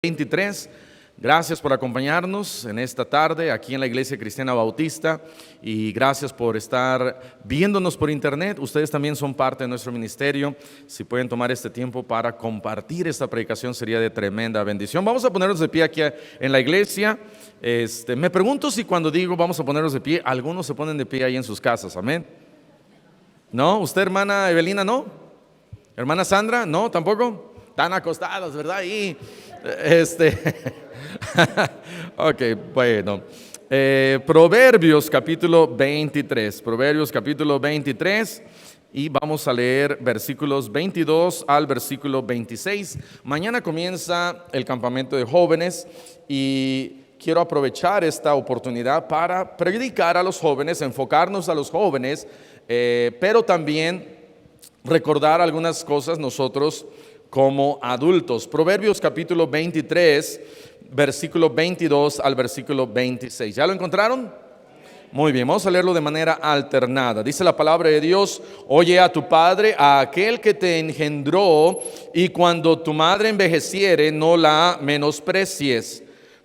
23. Gracias por acompañarnos en esta tarde aquí en la Iglesia Cristiana Bautista y gracias por estar viéndonos por internet. Ustedes también son parte de nuestro ministerio. Si pueden tomar este tiempo para compartir esta predicación sería de tremenda bendición. Vamos a ponernos de pie aquí en la iglesia. Me pregunto si cuando digo vamos a ponernos de pie, algunos se ponen de pie ahí en sus casas. Amén. ¿No? ¿Usted, hermana Evelina, no? ¿Hermana Sandra? ¿No? ¿Tampoco? Están acostados, ¿verdad? Y ok, bueno. Proverbios capítulo 23. Proverbios capítulo 23. Y vamos a leer versículos 22 al versículo 26. Mañana comienza el campamento de jóvenes y quiero aprovechar esta oportunidad para predicar a los jóvenes, enfocarnos a los jóvenes, pero también recordar algunas cosas nosotros como adultos. Proverbios capítulo 23, versículo 22 al versículo 26. ¿Ya lo encontraron? Muy bien, vamos a leerlo de manera alternada. Dice la palabra de Dios: oye a tu padre, a aquel que te engendró, y cuando tu madre envejeciere, no la menosprecies.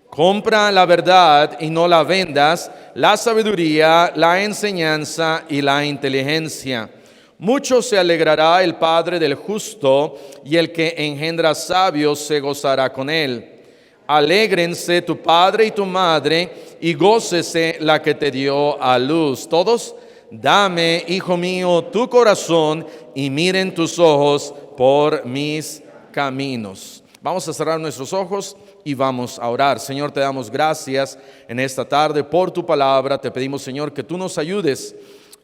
Compra la verdad y no la vendas, la sabiduría, la enseñanza y la inteligencia. Mucho se alegrará el padre del justo, y el que engendra sabios se gozará con él. Alégrense tu padre y tu madre, y gócese la que te dio a luz. Todos: dame, hijo mío, tu corazón, y miren tus ojos por mis caminos. Vamos a cerrar nuestros ojos y vamos a orar. Señor, te damos gracias en esta tarde por tu palabra. Te pedimos, Señor, que tú nos ayudes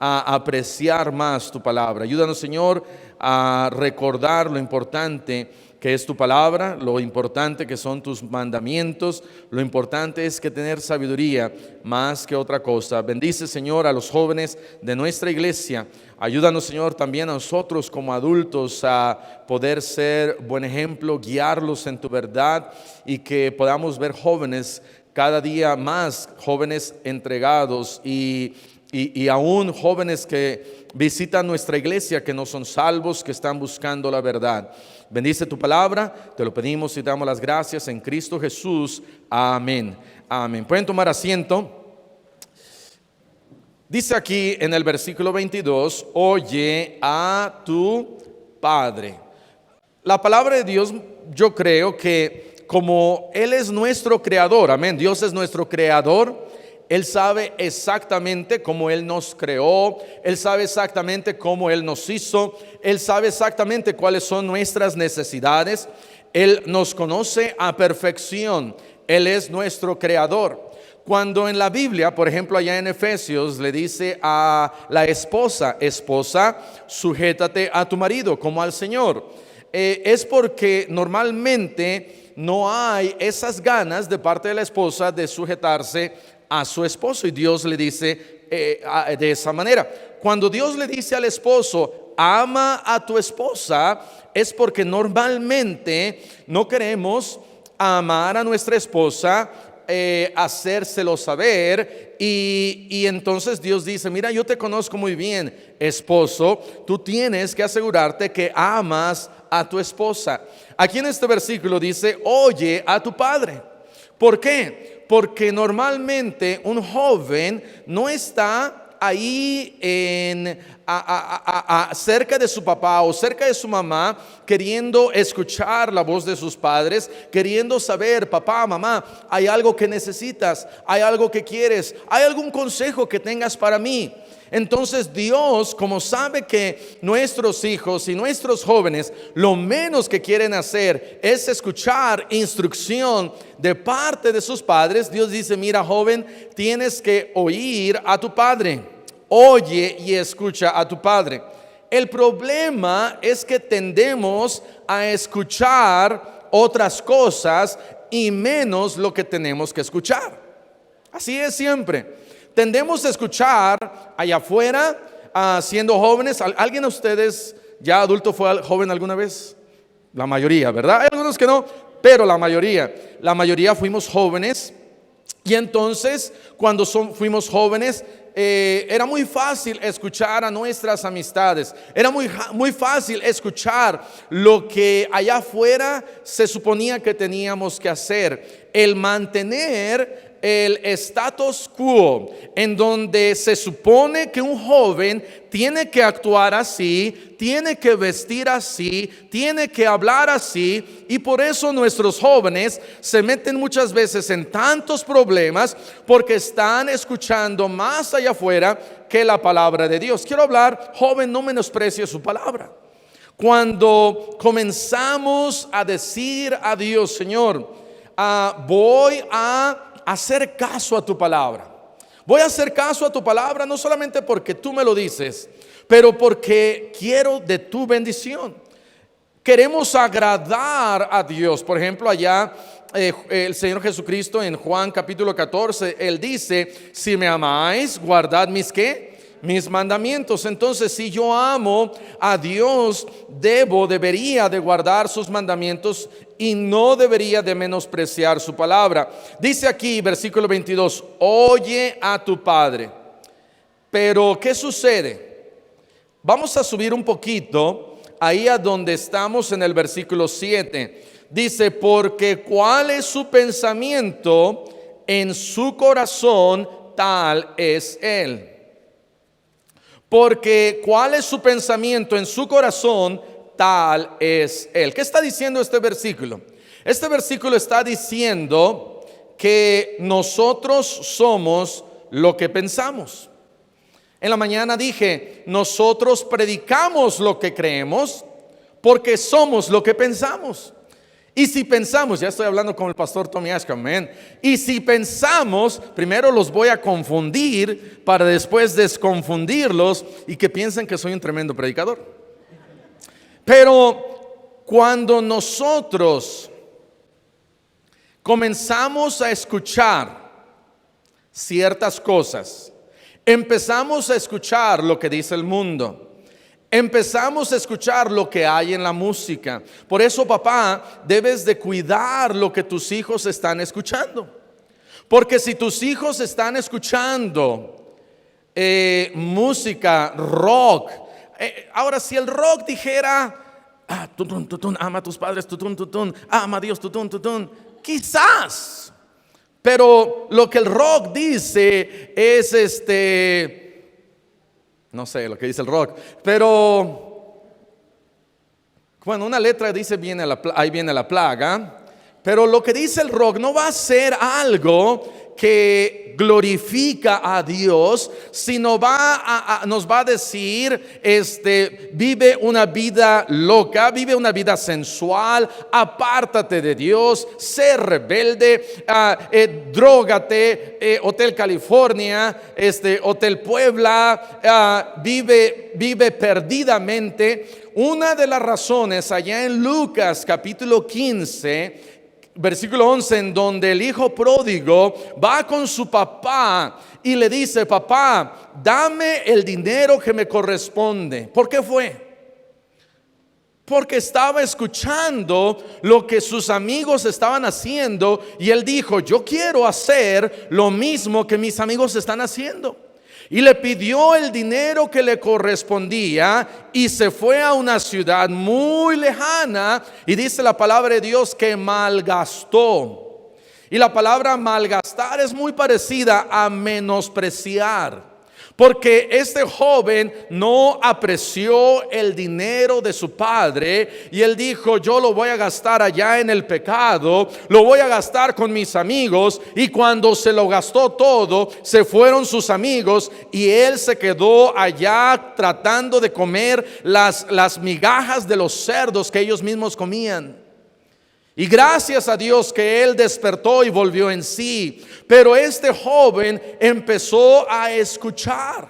a apreciar más tu palabra. Ayúdanos, Señor, a recordar lo importante que es tu palabra, lo importante que son tus mandamientos. Lo importante es que tener sabiduría más que otra cosa. Bendice, Señor, a los jóvenes de nuestra iglesia. Ayúdanos, Señor, también a nosotros como adultos a poder ser buen ejemplo, guiarlos en tu verdad, y que podamos ver jóvenes cada día más, jóvenes entregados y aún jóvenes que visitan nuestra iglesia, que no son salvos, que están buscando la verdad. Bendice tu palabra, te lo pedimos y te damos las gracias en Cristo Jesús. Amén. Amén. Pueden tomar asiento. Dice aquí en el versículo 22: oye a tu padre. La palabra de Dios, yo creo que como Él es nuestro creador, amén, Dios es nuestro creador. Él sabe exactamente cómo Él nos creó. Él sabe exactamente cómo Él nos hizo. Él sabe exactamente cuáles son nuestras necesidades. Él nos conoce a perfección. Él es nuestro creador. Cuando en la Biblia, por ejemplo, allá en Efesios, le dice a la esposa: esposa, sujétate a tu marido como al Señor. Es porque normalmente no hay esas ganas de parte de la esposa de sujetarse a su esposo, y Dios le dice de esa manera. Cuando Dios le dice al esposo: ama a tu esposa, es porque normalmente no queremos amar a nuestra esposa, hacérselo saber, y entonces Dios dice: mira, yo te conozco muy bien, esposo, tú tienes que asegurarte que amas a tu esposa. Aquí en este versículo dice: oye a tu padre. ¿Por qué? Porque normalmente un joven no está ahí cerca de su papá o cerca de su mamá, queriendo escuchar la voz de sus padres, queriendo saber: papá, mamá, hay algo que necesitas, hay algo que quieres, hay algún consejo que tengas para mí. Entonces Dios, como sabe que nuestros hijos y nuestros jóvenes lo menos que quieren hacer es escuchar instrucción de parte de sus padres, Dios dice: mira, joven, tienes que oír a tu padre. Oye y escucha a tu padre. El problema es que tendemos a escuchar otras cosas y menos lo que tenemos que escuchar. Así es siempre. Tendemos a escuchar allá afuera, siendo jóvenes. ¿Alguien de ustedes ya adulto fue joven alguna vez? La mayoría, ¿verdad? Hay algunos que no, pero la mayoría fuimos jóvenes. Y entonces, cuando fuimos jóvenes, era muy fácil escuchar a nuestras amistades. Era muy fácil escuchar lo que allá afuera se suponía que teníamos que hacer. El mantener el status quo, en donde se supone que un joven tiene que actuar así, tiene que vestir así, tiene que hablar así, y por eso nuestros jóvenes se meten muchas veces en tantos problemas porque están escuchando más allá afuera que la palabra de Dios. Quiero hablar, joven, no menosprecie su palabra. Cuando comenzamos a decir a Dios, Señor, voy a hacer caso a tu palabra. Voy a hacer caso a tu palabra no solamente porque tú me lo dices, pero porque quiero de tu bendición. Queremos agradar a Dios. Por ejemplo, allá el Señor Jesucristo en Juan capítulo 14, Él dice, si me amáis, guardad mis ¿qué? Mis mandamientos. Entonces, si yo amo a Dios, debería de guardar sus mandamientos y no debería de menospreciar su palabra. Dice aquí, versículo 22, oye a tu padre. Pero, ¿qué sucede? Vamos a subir un poquito ahí a donde estamos en el versículo 7. Dice, porque cuál es su pensamiento en su corazón, tal es él. Porque cuál es su pensamiento en su corazón, tal es él. ¿Qué está diciendo este versículo? Este versículo está diciendo que nosotros somos lo que pensamos. En la mañana dije, nosotros predicamos lo que creemos porque somos lo que pensamos. Y si pensamos, ya estoy hablando con el pastor Tommy Ashcombe, y si pensamos, primero los voy a confundir para después desconfundirlos y que piensen que soy un tremendo predicador. Pero cuando nosotros comenzamos a escuchar ciertas cosas, empezamos a escuchar lo que dice el mundo, empezamos a escuchar lo que hay en la música. Por eso, papá, debes de cuidar lo que tus hijos están escuchando. Porque si tus hijos están escuchando música, rock, ahora si el rock dijera, tutun, tutun, ama a tus padres, tutun, tutun, ama a Dios, tutun, tutun, quizás. Pero lo que el rock dice es no sé lo que dice el rock, pero bueno, una letra dice ahí viene la plaga, pero lo que dice el rock no va a ser algo que glorifica a Dios, sino nos va a decir, vive una vida loca, vive una vida sensual, apártate de Dios, sé rebelde, drógate, Hotel California, Hotel Puebla, vive perdidamente. Una de las razones allá en Lucas capítulo 15, versículo 11, en donde el hijo pródigo va con su papá y le dice, papá, dame el dinero que me corresponde. ¿Por qué fue? Porque estaba escuchando lo que sus amigos estaban haciendo y él dijo, yo quiero hacer lo mismo que mis amigos están haciendo. Y le pidió el dinero que le correspondía y se fue a una ciudad muy lejana, y dice la palabra de Dios que malgastó. Y la palabra malgastar es muy parecida a menospreciar, porque este joven no apreció el dinero de su padre y él dijo, yo lo voy a gastar allá en el pecado, lo voy a gastar con mis amigos. Y cuando se lo gastó todo, se fueron sus amigos y él se quedó allá tratando de comer las migajas de los cerdos que ellos mismos comían. Y gracias a Dios que él despertó y volvió en sí. Pero este joven empezó a escuchar.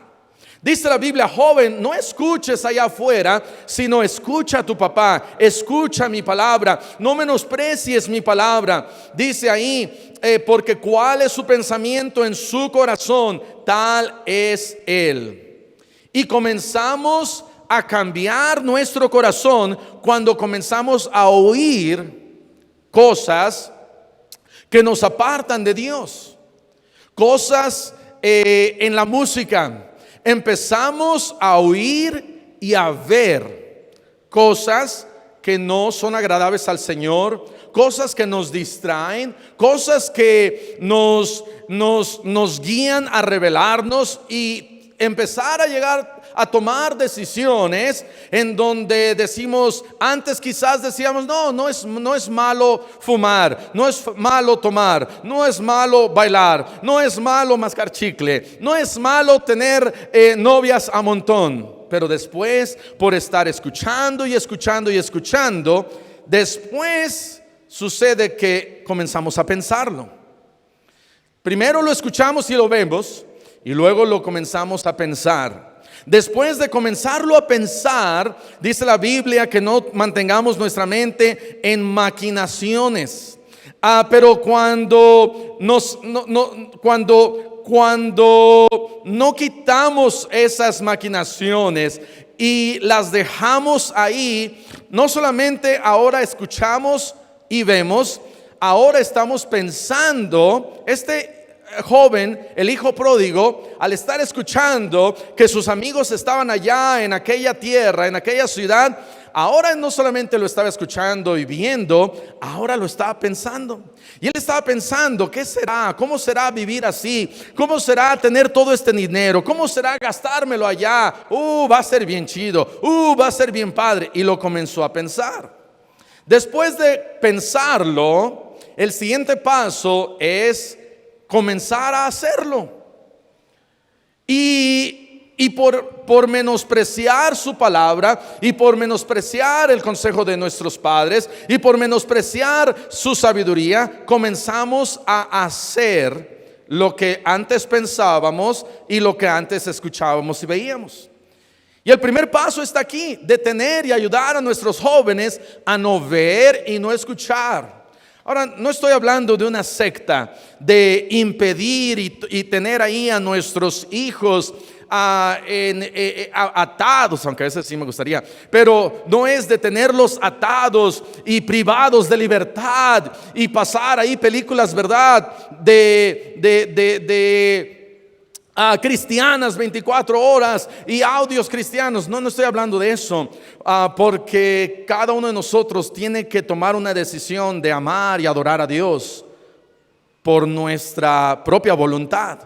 Dice la Biblia, joven, no escuches allá afuera, sino escucha a tu papá, escucha mi palabra, no menosprecies mi palabra. Dice ahí, porque cuál es su pensamiento en su corazón, tal es él. Y comenzamos a cambiar nuestro corazón cuando comenzamos a oír cosas que nos apartan de Dios. cosas en la música. Empezamos a oír y a ver cosas que no son agradables al Señor, cosas que nos distraen, cosas que nos guían a rebelarnos y empezar a llegar a tomar decisiones en donde decimos, antes quizás decíamos, no es malo fumar, no es malo tomar, no es malo bailar, no es malo mascar chicle, no es malo tener novias a montón. Pero después, por estar escuchando y escuchando y escuchando, después sucede que comenzamos a pensarlo. Primero lo escuchamos y lo vemos, y luego lo comenzamos a pensar. Después de comenzarlo a pensar, dice la Biblia que no mantengamos nuestra mente en maquinaciones. Pero cuando no quitamos esas maquinaciones y las dejamos ahí, no solamente ahora escuchamos y vemos, ahora estamos pensando. Este joven, el hijo pródigo, al estar escuchando que sus amigos estaban allá en aquella tierra, en aquella ciudad, ahora no solamente lo estaba escuchando y viendo, ahora lo estaba pensando. Y él estaba pensando, ¿qué será? ¿Cómo será vivir así? ¿Cómo será tener todo este dinero? ¿Cómo será gastármelo allá? Va a ser bien chido, va a ser bien padre. Y lo comenzó a pensar. Después de pensarlo, el siguiente paso es comenzar a hacerlo. Y por menospreciar su palabra, y por menospreciar el consejo de nuestros padres, y por menospreciar su sabiduría, comenzamos a hacer lo que antes pensábamos y lo que antes escuchábamos y veíamos. Y el primer paso está aquí: detener y ayudar a nuestros jóvenes a no ver y no escuchar. Ahora, no estoy hablando de una secta, de impedir y tener ahí a nuestros hijos atados, aunque a veces sí me gustaría, pero no es de tenerlos atados y privados de libertad y pasar ahí películas, ¿verdad?, cristianas 24 horas y audios cristianos. No estoy hablando de eso, porque cada uno de nosotros tiene que tomar una decisión de amar y adorar a Dios por nuestra propia voluntad.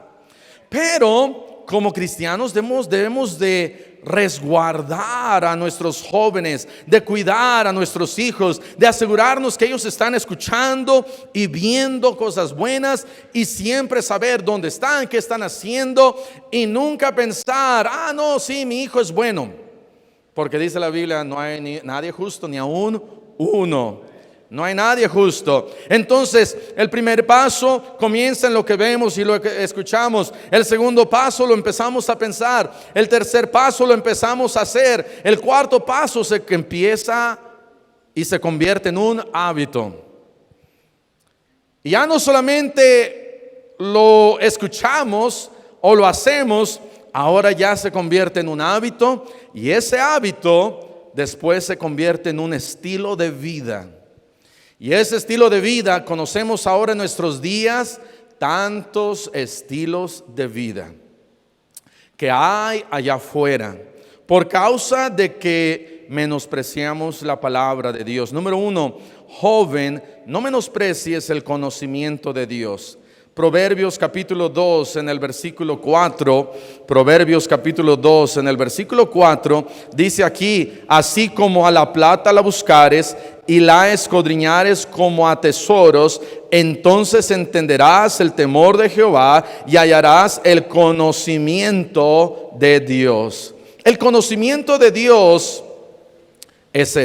Pero como cristianos debemos de resguardar a nuestros jóvenes, de cuidar a nuestros hijos, de asegurarnos que ellos están escuchando y viendo cosas buenas, y siempre saber dónde están, qué están haciendo, y nunca pensar, no, sí, mi hijo es bueno, porque dice la Biblia, no hay nadie justo, ni aún uno. No hay nadie justo. Entonces, el primer paso comienza en lo que vemos y lo que escuchamos. El segundo paso lo empezamos a pensar. El tercer paso lo empezamos a hacer. El cuarto paso empieza y se convierte en un hábito. Y ya no solamente lo escuchamos o lo hacemos, ahora ya se convierte en un hábito, y ese hábito después se convierte en un estilo de vida. Y ese estilo de vida, conocemos ahora en nuestros días tantos estilos de vida que hay allá afuera por causa de que menospreciamos la palabra de Dios. Número 1, joven, no menosprecies el conocimiento de Dios. Proverbios capítulo 2 en el versículo 4, Proverbios capítulo 2 en el versículo 4, dice aquí: así como a la plata la buscares y la escudriñares como a tesoros, entonces entenderás el temor de Jehová y hallarás el conocimiento de Dios. El conocimiento de Dios es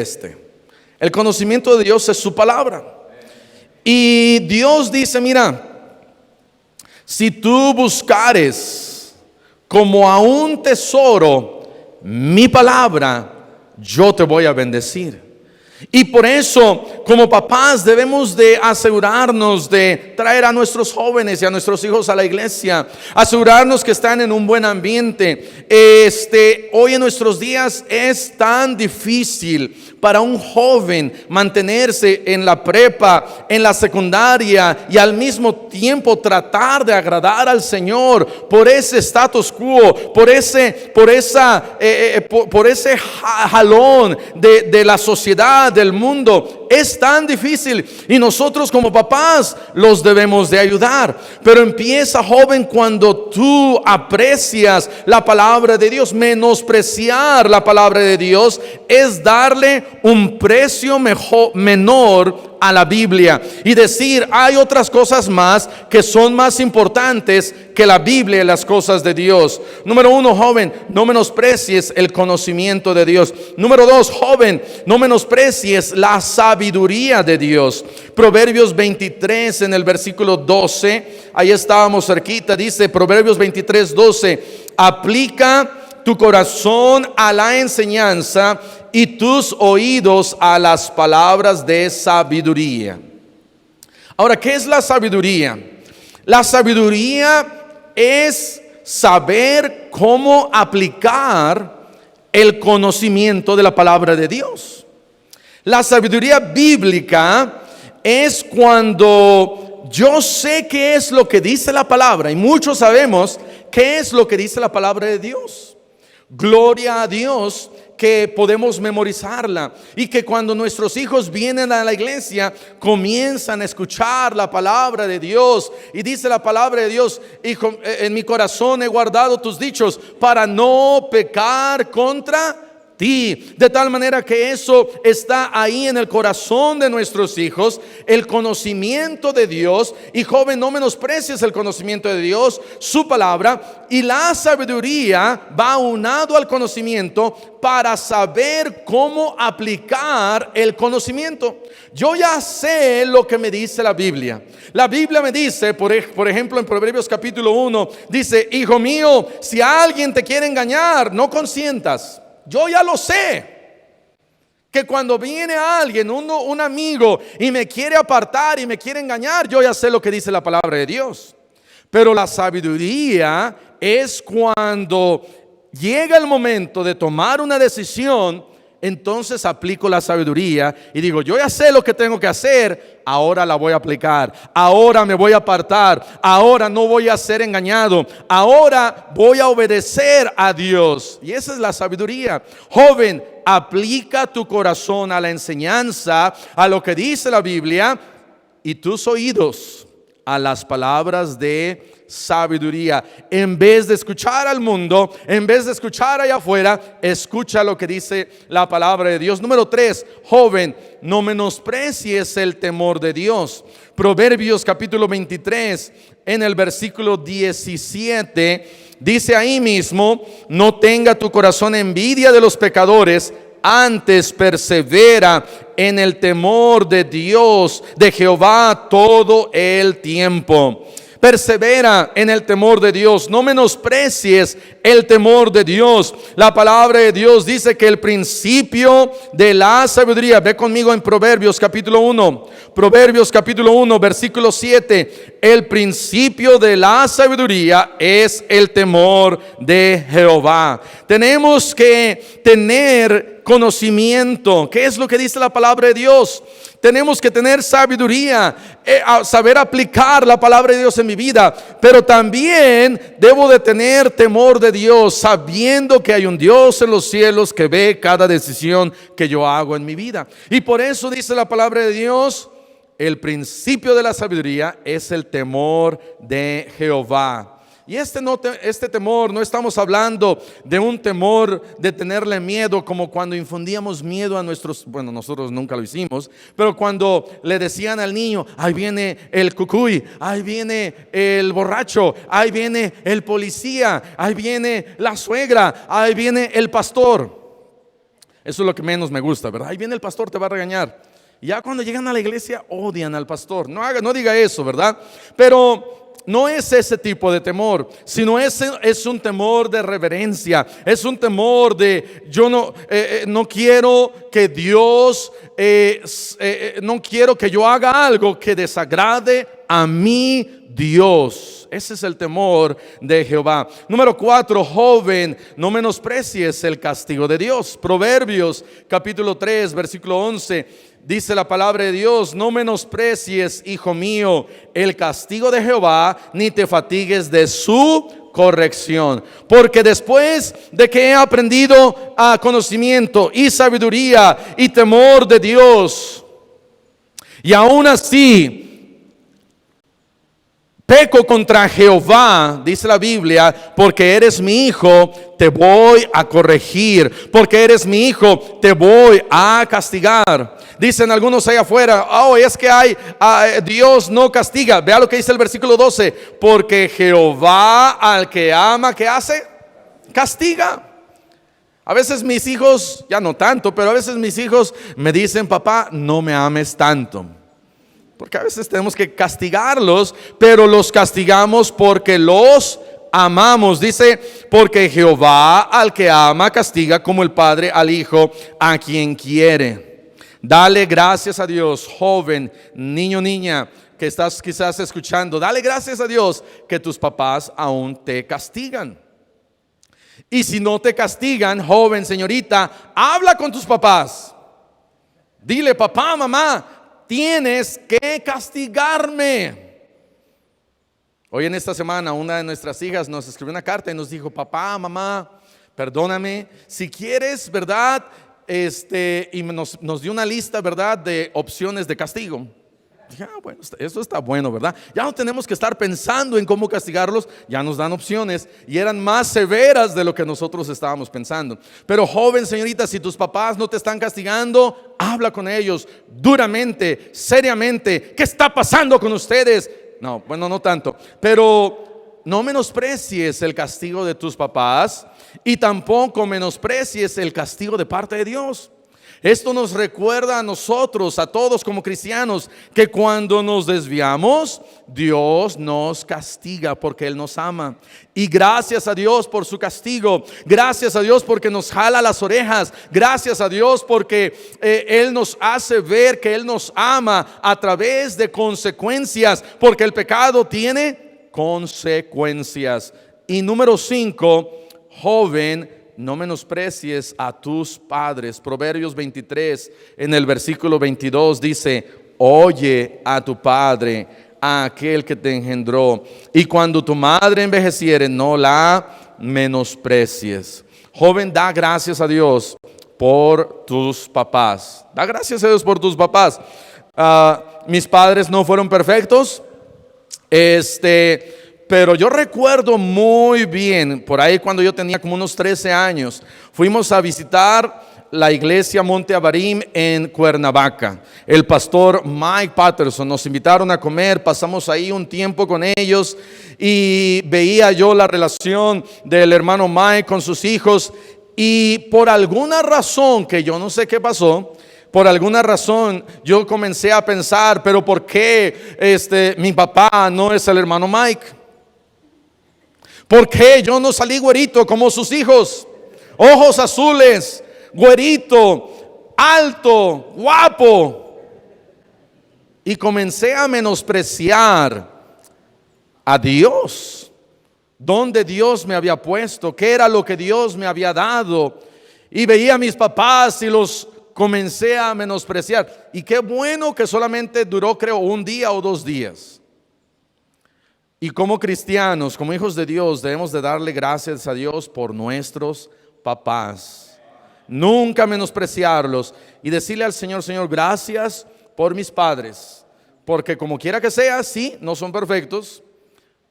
el conocimiento de Dios es su palabra. Y Dios dice, mira, si tú buscares como a un tesoro mi palabra, yo te voy a bendecir. Y por eso, como papás, debemos de asegurarnos de traer a nuestros jóvenes y a nuestros hijos a la iglesia, asegurarnos que están en un buen ambiente. Hoy en nuestros días es tan difícil para un joven mantenerse en la prepa, en la secundaria y al mismo tiempo tratar de agradar al Señor por ese status quo, por ese jalón de la sociedad, del mundo, es tan difícil y nosotros como papás los debemos de ayudar. Pero empieza, joven, cuando tú aprecias la palabra de Dios. Menospreciar la palabra de Dios es darle un precio menor a la Biblia y decir hay otras cosas más que son más importantes que la Biblia y las cosas de Dios. Número 1, joven, no menosprecies el conocimiento de Dios. Número 2, joven, no menosprecies la sabiduría de Dios. Proverbios 23 en el versículo 12, ahí estábamos cerquita, dice Proverbios 23, 12, aplica tu corazón a la enseñanza y tus oídos a las palabras de sabiduría. Ahora, ¿qué es la sabiduría? La sabiduría es saber cómo aplicar el conocimiento de la palabra de Dios. La sabiduría bíblica es cuando yo sé qué es lo que dice la palabra, y muchos sabemos qué es lo que dice la palabra de Dios. Gloria a Dios que podemos memorizarla y que cuando nuestros hijos vienen a la iglesia comienzan a escuchar la palabra de Dios, y dice la palabra de Dios: hijo, en mi corazón he guardado tus dichos para no pecar contra ti. De tal manera que eso está ahí en el corazón de nuestros hijos, el conocimiento de Dios. Y joven, no menosprecies el conocimiento de Dios, su palabra, y la sabiduría va aunado al conocimiento para saber cómo aplicar el conocimiento. Yo ya sé lo que me dice la Biblia. La Biblia me dice, por ejemplo, en Proverbios capítulo 1, dice: hijo mío, si alguien te quiere engañar, no consientas. Yo ya lo sé, que cuando viene alguien, un amigo, y me quiere apartar y me quiere engañar, yo ya sé lo que dice la palabra de Dios. Pero la sabiduría es cuando llega el momento de tomar una decisión. Entonces aplico la sabiduría y digo: yo ya sé lo que tengo que hacer, ahora la voy a aplicar, ahora me voy a apartar, ahora no voy a ser engañado, ahora voy a obedecer a Dios. Y esa es la sabiduría. Joven, aplica tu corazón a la enseñanza, a lo que dice la Biblia, y tus oídos a las palabras de sabiduría. En vez de escuchar al mundo, en vez de escuchar allá afuera, escucha lo que dice la palabra de Dios. Número 3, joven, no menosprecies el temor de Dios. Proverbios capítulo 23 en el versículo 17 dice ahí mismo: no tenga tu corazón envidia de los pecadores, antes persevera en el temor de Dios, de Jehová, todo el tiempo. Persevera en el temor de Dios, no menosprecies el temor de Dios. La palabra de Dios dice que el principio de la sabiduría, ve conmigo en Proverbios capítulo 1, Proverbios capítulo 1, versículo 7, el principio de la sabiduría es el temor de Jehová. Tenemos que tener conocimiento. ¿Qué es lo que dice la palabra de Dios? Tenemos que tener sabiduría, saber aplicar la palabra de Dios en mi vida, pero también debo de tener temor de Dios, sabiendo que hay un Dios en los cielos que ve cada decisión que yo hago en mi vida. Y por eso dice la palabra de Dios: el principio de la sabiduría es el temor de Jehová. Y este temor, no estamos hablando de un temor de tenerle miedo, como cuando infundíamos miedo a nuestros, bueno, nosotros nunca lo hicimos, pero cuando le decían al niño: ahí viene el cucuy, ahí viene el borracho, ahí viene el policía, ahí viene la suegra, ahí viene el pastor. Eso es lo que menos me gusta, ¿verdad? Ahí viene el pastor, te va a regañar. Y ya cuando llegan a la iglesia odian al pastor. No diga eso, ¿verdad? Pero no es ese tipo de temor, sino es un temor de reverencia, es un temor de yo no quiero que Dios, no quiero que yo haga algo que desagrade a mi Dios. Ese es el temor de Jehová. Número 4, joven, no menosprecies el castigo de Dios. Proverbios capítulo 3, versículo 11. Dice la palabra de Dios: no menosprecies, hijo mío, el castigo de Jehová, ni te fatigues de su corrección. Porque después de que he aprendido a conocimiento y sabiduría y temor de Dios, y aún así peco contra Jehová, dice la Biblia, porque eres mi hijo, te voy a corregir. Porque eres mi hijo, te voy a castigar. Dicen algunos allá afuera: oh, es que Dios no castiga. Vea lo que dice el versículo 12: porque Jehová al que ama, ¿qué hace? Castiga. A veces mis hijos, ya no tanto, pero a veces mis hijos me dicen: papá, no me ames tanto. Porque a veces tenemos que castigarlos, pero los castigamos porque los amamos. Dice: porque Jehová al que ama castiga, como el padre al hijo a quien quiere. Dale gracias a Dios, joven, niño, niña, que estás quizás escuchando. Dale gracias a Dios que tus papás aún te castigan. Y si no te castigan, joven, señorita, habla con tus papás. Dile: papá, mamá, tienes que castigarme. Hoy en esta semana una de nuestras hijas nos escribió una carta y nos dijo: papá, mamá, perdóname, si quieres, ¿verdad? Y nos dio una lista, ¿verdad?, de opciones de castigo. Dije: bueno, eso está bueno, ¿verdad? Ya no tenemos que estar pensando en cómo castigarlos, ya nos dan opciones y eran más severas de lo que nosotros estábamos pensando. Pero joven, señorita, si tus papás no te están castigando, habla con ellos duramente, seriamente. ¿Qué está pasando con ustedes? No, bueno, no tanto, pero no menosprecies el castigo de tus papás y tampoco menosprecies el castigo de parte de Dios. Esto nos recuerda a nosotros, a todos como cristianos, que cuando nos desviamos, Dios nos castiga porque Él nos ama. Y gracias a Dios por su castigo. Gracias a Dios porque nos jala las orejas. Gracias a Dios porque Él nos hace ver que Él nos ama a través de consecuencias, porque el pecado tiene consecuencias. Y número 5, joven, no menosprecies a tus padres. Proverbios 23, en el versículo 22 dice: oye a tu padre, a aquel que te engendró, y cuando tu madre envejeciere, no la menosprecies. Joven, da gracias a Dios por tus papás. Da gracias a Dios por tus papás. Mis padres no fueron perfectos, pero yo recuerdo muy bien, por ahí cuando yo tenía como unos 13 años, fuimos a visitar la iglesia Monte Abarim en Cuernavaca. El pastor Mike Patterson nos invitaron a comer, pasamos ahí un tiempo con ellos y veía yo la relación del hermano Mike con sus hijos, y por alguna razón que yo no sé qué pasó, por alguna razón yo comencé a pensar: pero ¿por qué mi papá no es el hermano Mike? ¿Por qué yo no salí güerito como sus hijos? Ojos azules, güerito, alto, guapo. Y comencé a menospreciar a Dios. ¿Dónde Dios me había puesto? ¿Qué era lo que Dios me había dado? Y veía a mis papás y los comencé a menospreciar. Y qué bueno que solamente duró, creo, un día o 2 días. Y como cristianos, como hijos de Dios, debemos de darle gracias a Dios por nuestros papás. Nunca menospreciarlos y decirle al Señor: Señor, gracias por mis padres. Porque como quiera que sea, sí, no son perfectos,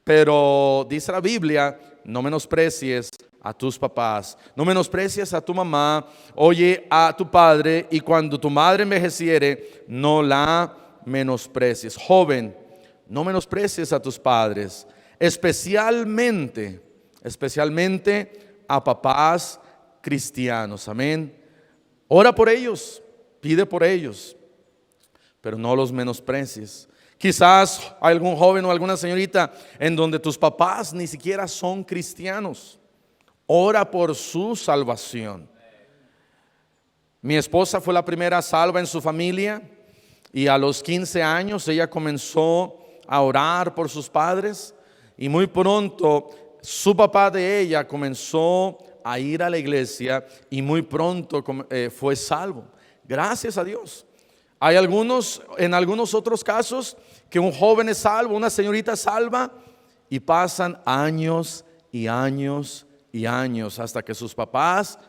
pero dice la Biblia: no menosprecies a tus papás, no menosprecies a tu mamá, oye a tu padre, y cuando tu madre envejeciere, no la menosprecies. Joven, no menosprecies a tus padres, especialmente a papás cristianos. Amén. Ora por ellos, pide por ellos, pero no los menosprecies. Quizás hay algún joven o alguna señorita en donde tus papás ni siquiera son cristianos. Ora por su salvación. Mi esposa fue la primera salva en su familia, y a los 15 años ella comenzó a orar por sus padres y muy pronto su papá de ella comenzó a ir a la iglesia y muy pronto fue salvo. Gracias a Dios. Hay en algunos otros casos que un joven es salvo, una señorita salva y pasan años y años y años hasta que sus papás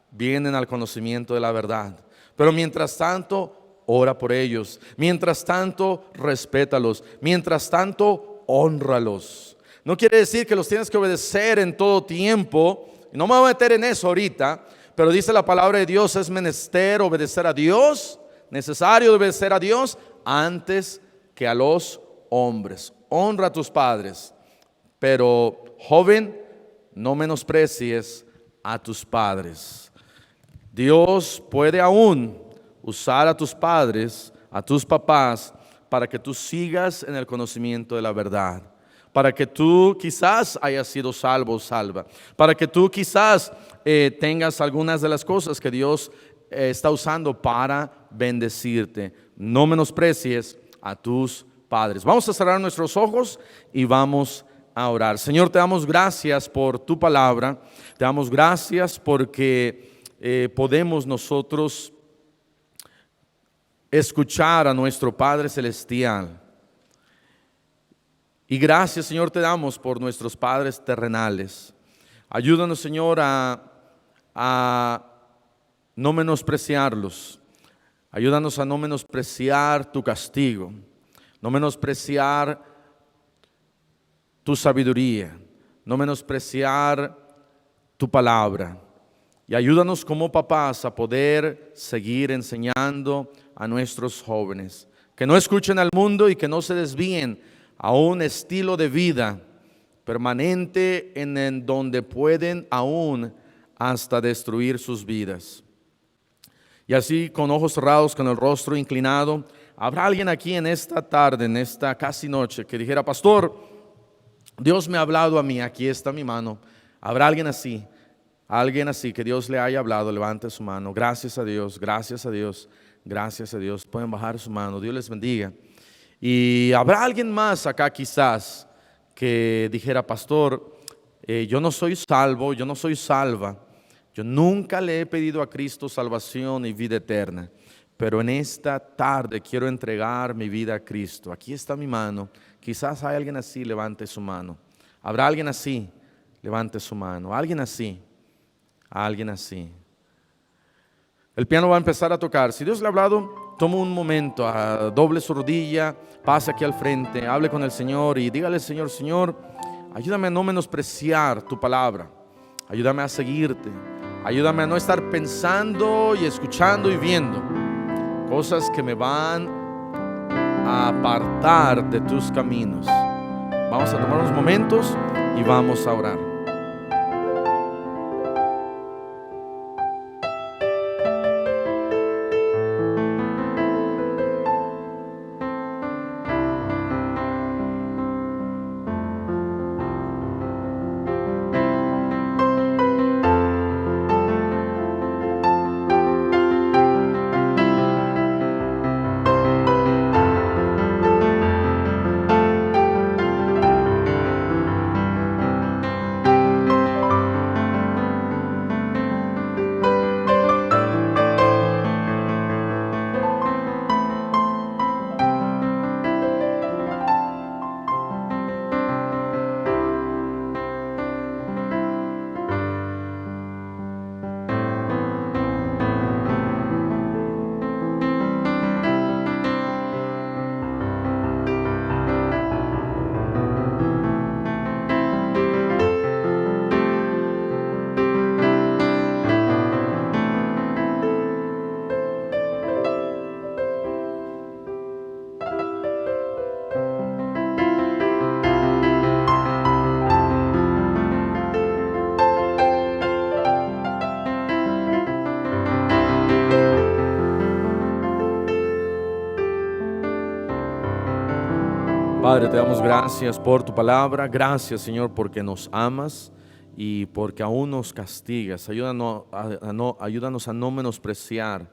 vienen al conocimiento de la verdad. Pero mientras tanto, ora por ellos. Mientras tanto, respétalos. Mientras tanto, hónralos. No quiere decir que los tienes que obedecer en todo tiempo. No me voy a meter en eso ahorita, pero dice la palabra de Dios, es menester obedecer a Dios, necesario obedecer a Dios antes que a los hombres. Honra a tus padres, pero joven, no menosprecies a tus padres. Dios puede aún usar a tus padres, a tus papás, para que tú sigas en el conocimiento de la verdad. Para que tú quizás hayas sido salvo o salva. Para que tú quizás tengas algunas de las cosas que Dios está usando para bendecirte. No menosprecies a tus padres. Vamos a cerrar nuestros ojos y vamos a orar. Señor, te damos gracias por tu palabra. Te damos gracias porque podemos nosotros escuchar a nuestro Padre Celestial. Y gracias, Señor, te damos por nuestros padres terrenales. Ayúdanos, Señor, a no menospreciarlos. Ayúdanos a no menospreciar tu castigo, no menospreciar tu sabiduría, no menospreciar tu palabra. Y ayúdanos como papás a poder seguir enseñando a nuestros jóvenes. Que no escuchen al mundo y que no se desvíen a un estilo de vida permanente en donde pueden aún hasta destruir sus vidas. Y así, con ojos cerrados, con el rostro inclinado, habrá alguien aquí en esta tarde, en esta casi noche, que dijera: pastor, Dios me ha hablado a mí, aquí está mi mano. Habrá alguien así que Dios le haya hablado. Levante su mano. Gracias a Dios, gracias a Dios, gracias a Dios. Pueden bajar su mano. Dios les bendiga. Y habrá alguien más acá quizás que dijera: pastor, yo no soy salvo, yo no soy salva, yo nunca le he pedido a Cristo salvación y vida eterna, pero en esta tarde quiero entregar mi vida a Cristo. Aquí está mi mano. Quizás hay alguien así, levante su mano. Habrá alguien así, levante su mano. Alguien así, alguien así. El piano va a empezar a tocar. Si Dios le ha hablado, toma un momento, doble su rodilla, pase aquí al frente, hable con el Señor y dígale: Señor, ayúdame a no menospreciar tu palabra, ayúdame a seguirte, ayúdame a no estar pensando y escuchando y viendo cosas que me van a apartar de tus caminos. Vamos a tomar unos momentos y vamos a orar. Padre, te damos gracias por tu palabra. Gracias, Señor, porque nos amas y porque aún nos castigas. Ayúdanos a no menospreciar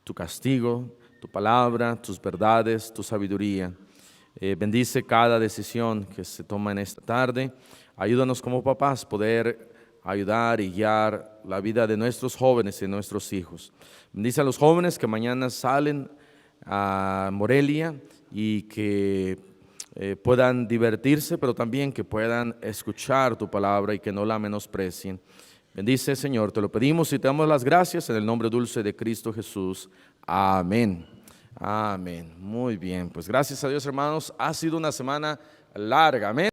tu castigo, tu palabra, tus verdades, tu sabiduría. Bendice cada decisión que se toma en esta tarde. Ayúdanos como papás poder ayudar y guiar la vida de nuestros jóvenes y de nuestros hijos. Bendice a los jóvenes que mañana salen a Morelia y que puedan divertirse, pero también que puedan escuchar tu palabra y que no la menosprecien. Bendice, Señor, te lo pedimos y te damos las gracias en el nombre dulce de Cristo Jesús. Amén. Amén. Muy bien, pues gracias a Dios, hermanos. Ha sido una semana larga. Amén.